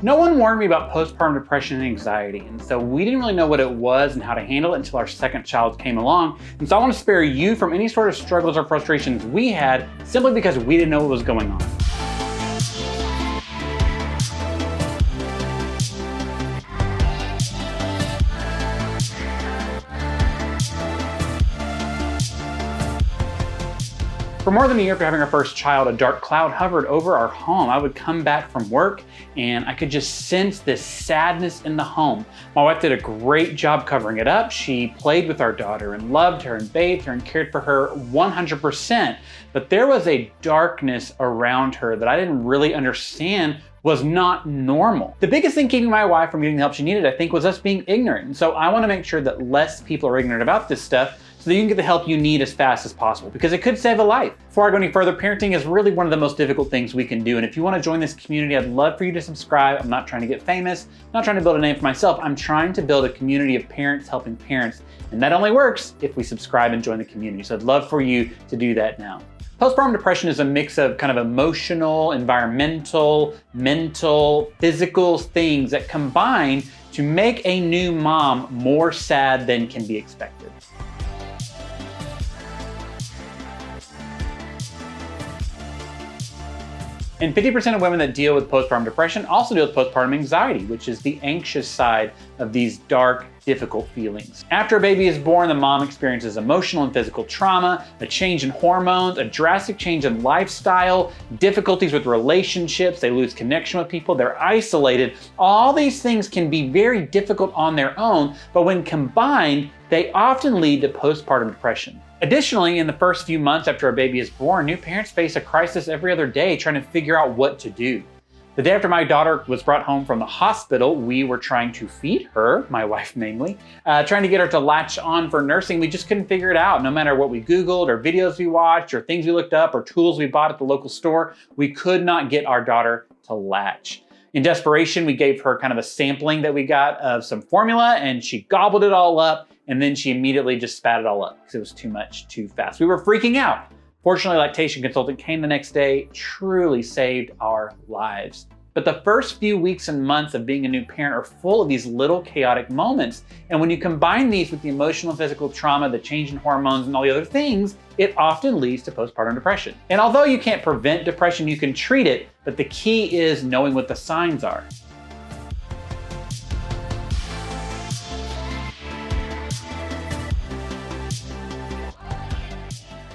No one warned me about postpartum depression and anxiety, and so we didn't really know what it was and how to handle it until our second child came along. And so I want to spare you from any sort of struggles or frustrations we had simply because we didn't know what was going on. For more than a year after having our first child, a dark cloud hovered over our home. I would come back from work and I could just sense this sadness in the home. My wife did a great job covering it up. She played with our daughter and loved her and bathed her and cared for her 100%. But there was a darkness around her that I didn't really understand was not normal. The biggest thing keeping my wife from getting the help she needed, I think, was us being ignorant. And so I want to make sure that less people are ignorant about this stuff so that you can get the help you need as fast as possible, because it could save a life. Before I go any further, parenting is really one of the most difficult things we can do. And if you want to join this community, I'd love for you to subscribe. I'm not trying to get famous, not trying to build a name for myself. I'm trying to build a community of parents helping parents. And that only works if we subscribe and join the community. So I'd love for you to do that now. Postpartum depression is a mix of kind of emotional, environmental, mental, physical things that combine to make a new mom more sad than can be expected. And 50% of women that deal with postpartum depression also deal with postpartum anxiety, which is the anxious side of these dark, difficult feelings. After a baby is born, the mom experiences emotional and physical trauma, a change in hormones, a drastic change in lifestyle, difficulties with relationships, they lose connection with people, they're isolated. All these things can be very difficult on their own, but when combined, they often lead to postpartum depression. Additionally, in the first few months after a baby is born, new parents face a crisis every other day trying to figure out what to do. The day after my daughter was brought home from the hospital, we were trying to feed her, my wife mainly, trying to get her to latch on for nursing. We just couldn't figure it out. No matter what we Googled or videos we watched or things we looked up or tools we bought at the local store, we could not get our daughter to latch. In desperation, we gave her kind of a sampling that we got of some formula and she gobbled it all up, and then she immediately just spat it all up because it was too much too fast. We were freaking out. Fortunately, a lactation consultant came the next day, truly saved our lives. But the first few weeks and months of being a new parent are full of these little chaotic moments. And when you combine these with the emotional and physical trauma, the change in hormones, and all the other things, it often leads to postpartum depression. And although you can't prevent depression, you can treat it, but the key is knowing what the signs are.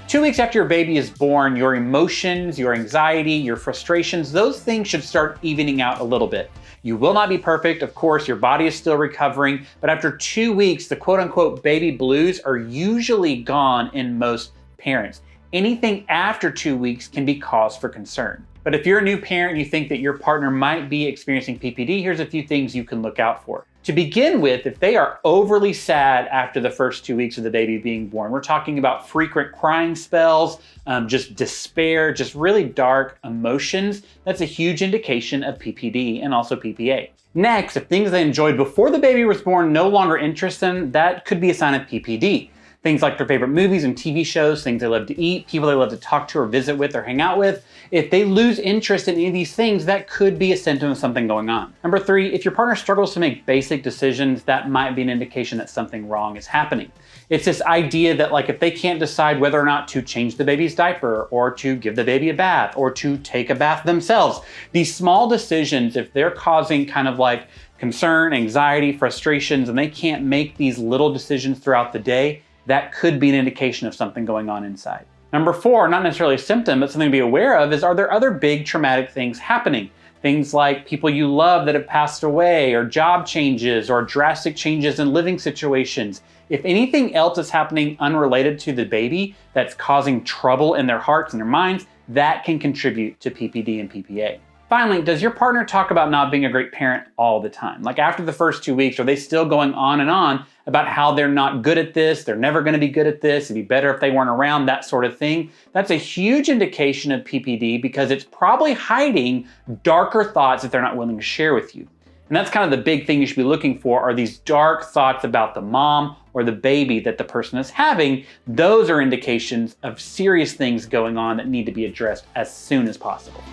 Two weeks after your baby is born, your emotions, your anxiety, your frustrations, those things should start evening out a little bit. You will not be perfect. Of course, your body is still recovering, but after 2 weeks, the quote unquote baby blues are usually gone in most parents. Anything after 2 weeks can be cause for concern. But if you're a new parent and you think that your partner might be experiencing PPD, here's a few things you can look out for. To begin with, if they are overly sad after the first 2 weeks of the baby being born, we're talking about frequent crying spells, just despair, just really dark emotions, that's a huge indication of PPD and also PPA. Next, if things they enjoyed before the baby was born no longer interest them, that could be a sign of PPD. Things like their favorite movies and TV shows, things they love to eat, people they love to talk to or visit with or hang out with. If they lose interest in any of these things, that could be a symptom of something going on. Number 3, if your partner struggles to make basic decisions, that might be an indication that something wrong is happening. It's this idea that like if they can't decide whether or not to change the baby's diaper or to give the baby a bath or to take a bath themselves, these small decisions, if they're causing kind of like concern, anxiety, frustrations, and they can't make these little decisions throughout the day, that could be an indication of something going on inside. Number 4, not necessarily a symptom, but something to be aware of is, are there other big traumatic things happening? Things like people you love that have passed away, or job changes, or drastic changes in living situations. If anything else is happening unrelated to the baby that's causing trouble in their hearts and their minds, that can contribute to PPD and PPA. Finally, does your partner talk about not being a great parent all the time? Like after the first 2 weeks, are they still going on and on about how they're not good at this, they're never gonna be good at this, it'd be better if they weren't around, that sort of thing? That's a huge indication of PPD because it's probably hiding darker thoughts that they're not willing to share with you. And that's kind of the big thing you should be looking for, are these dark thoughts about the mom or the baby that the person is having. Those are indications of serious things going on that need to be addressed as soon as possible.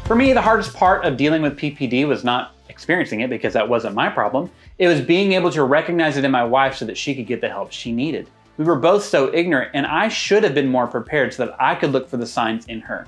For me, the hardest part of dealing with PPD was not experiencing it, because that wasn't my problem. It was being able to recognize it in my wife so that she could get the help she needed. We were both so ignorant, and I should have been more prepared so that I could look for the signs in her.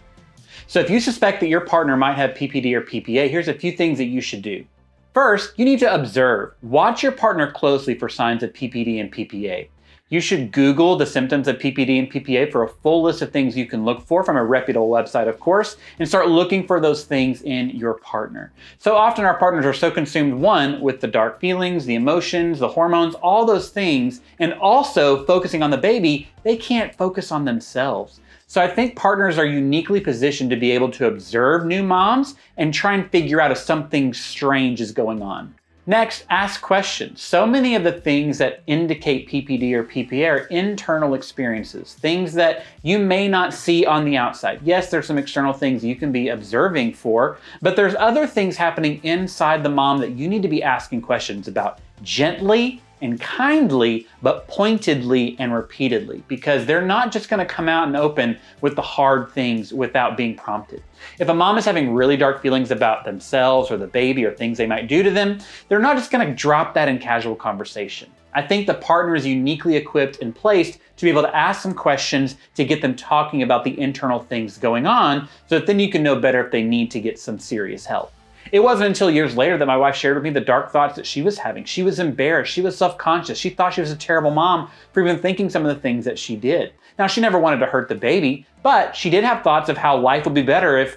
So if you suspect that your partner might have PPD or PPA, here's a few things that you should do. First, you need to observe. Watch your partner closely for signs of PPD and PPA. You should Google the symptoms of PPD and PPA for a full list of things you can look for from a reputable website, of course, and start looking for those things in your partner. So often our partners are so consumed, one, with the dark feelings, the emotions, the hormones, all those things, and also focusing on the baby, they can't focus on themselves. So I think partners are uniquely positioned to be able to observe new moms and try and figure out if something strange is going on. Next, ask questions. So many of the things that indicate PPD or PPA are internal experiences, things that you may not see on the outside. Yes, there's some external things you can be observing for, but there's other things happening inside the mom that you need to be asking questions about gently and kindly, but pointedly and repeatedly, because they're not just going to come out and open with the hard things without being prompted. If a mom is having really dark feelings about themselves or the baby or things they might do to them, they're not just going to drop that in casual conversation. I think the partner is uniquely equipped and placed to be able to ask some questions to get them talking about the internal things going on, so that then you can know better if they need to get some serious help. It wasn't until years later that my wife shared with me the dark thoughts that she was having. She was embarrassed. She was self-conscious. She thought she was a terrible mom for even thinking some of the things that she did. Now, she never wanted to hurt the baby, but she did have thoughts of how life would be better if,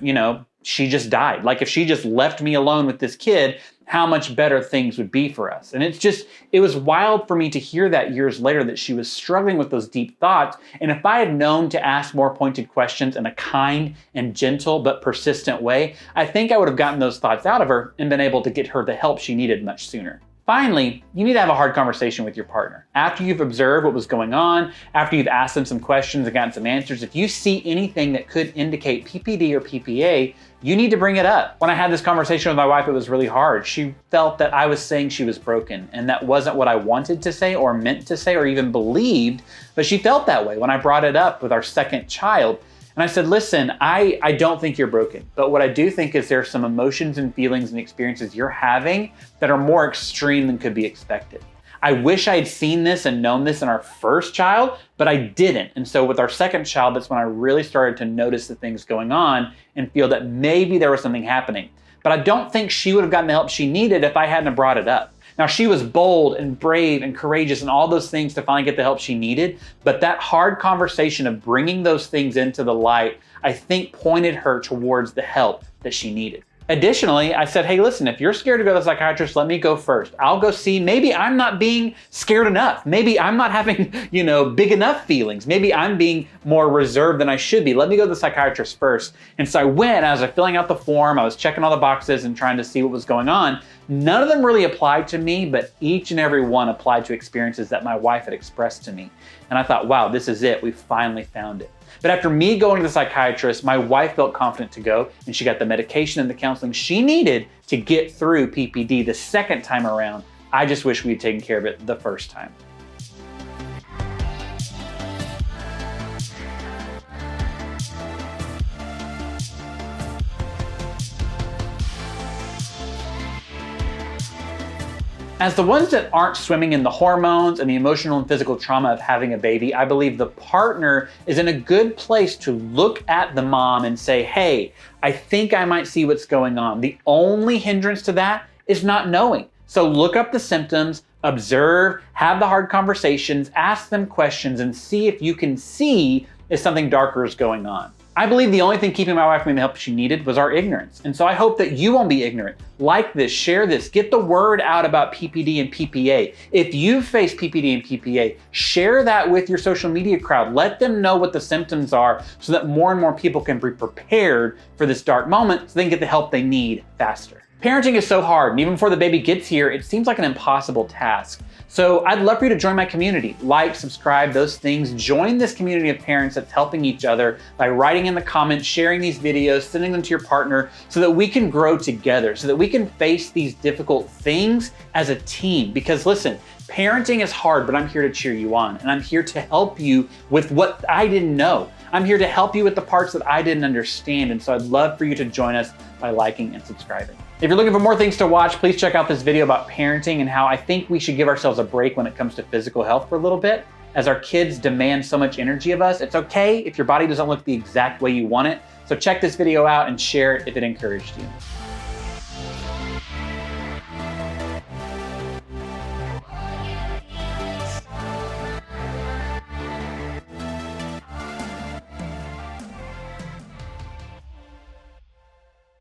she just died. Like if she just left me alone with this kid, how much better things would be for us. And it was wild for me to hear that years later, that she was struggling with those deep thoughts. And if I had known to ask more pointed questions in a kind and gentle but persistent way, I think I would have gotten those thoughts out of her and been able to get her the help she needed much sooner. Finally, you need to have a hard conversation with your partner. After you've observed what was going on, after you've asked them some questions and gotten some answers, if you see anything that could indicate PPD or PPA, you need to bring it up. When I had this conversation with my wife, it was really hard. She felt that I was saying she was broken, and that wasn't what I wanted to say or meant to say or even believed, but she felt that way when I brought it up with our second child. And I said, listen, I don't think you're broken, but what I do think is there's some emotions and feelings and experiences you're having that are more extreme than could be expected. I wish I had seen this and known this in our first child, but I didn't. And so with our second child, that's when I really started to notice the things going on and feel that maybe there was something happening. But I don't think she would have gotten the help she needed if I hadn't brought it up. Now, she was bold and brave and courageous and all those things to finally get the help she needed, but that hard conversation of bringing those things into the light, I think pointed her towards the help that she needed. Additionally, I said, hey, listen, if you're scared to go to the psychiatrist, let me go first. I'll go see. Maybe I'm not being scared enough. Maybe I'm not having, big enough feelings. Maybe I'm being more reserved than I should be. Let me go to the psychiatrist first. And so I went, as I was filling out the form, I was checking all the boxes and trying to see what was going on. None of them really applied to me, but each and every one applied to experiences that my wife had expressed to me. And I thought, wow, this is it. We finally found it. But after me going to the psychiatrist, my wife felt confident to go, and she got the medication and the counseling she needed to get through PPD the second time around. I just wish we had taken care of it the first time. As the ones that aren't swimming in the hormones and the emotional and physical trauma of having a baby, I believe the partner is in a good place to look at the mom and say, hey, I think I might see what's going on. The only hindrance to that is not knowing. So look up the symptoms, observe, have the hard conversations, ask them questions, and see if you can see if something darker is going on. I believe the only thing keeping my wife from the help she needed was our ignorance. And so I hope that you won't be ignorant. Like this, share this, get the word out about PPD and PPA. If you've faced PPD and PPA, share that with your social media crowd. Let them know what the symptoms are so that more and more people can be prepared for this dark moment so they can get the help they need faster. Parenting is so hard, and even before the baby gets here, it seems like an impossible task. So I'd love for you to join my community. Like, subscribe, those things. Join this community of parents that's helping each other by writing in the comments, sharing these videos, sending them to your partner so that we can grow together, so that we can face these difficult things as a team. Because listen, parenting is hard, but I'm here to cheer you on, and I'm here to help you with what I didn't know. I'm here to help you with the parts that I didn't understand, and so I'd love for you to join us by liking and subscribing. If you're looking for more things to watch, please check out this video about parenting and how I think we should give ourselves a break when it comes to physical health for a little bit. As our kids demand so much energy of us, it's okay if your body doesn't look the exact way you want it. So check this video out and share it if it encouraged you.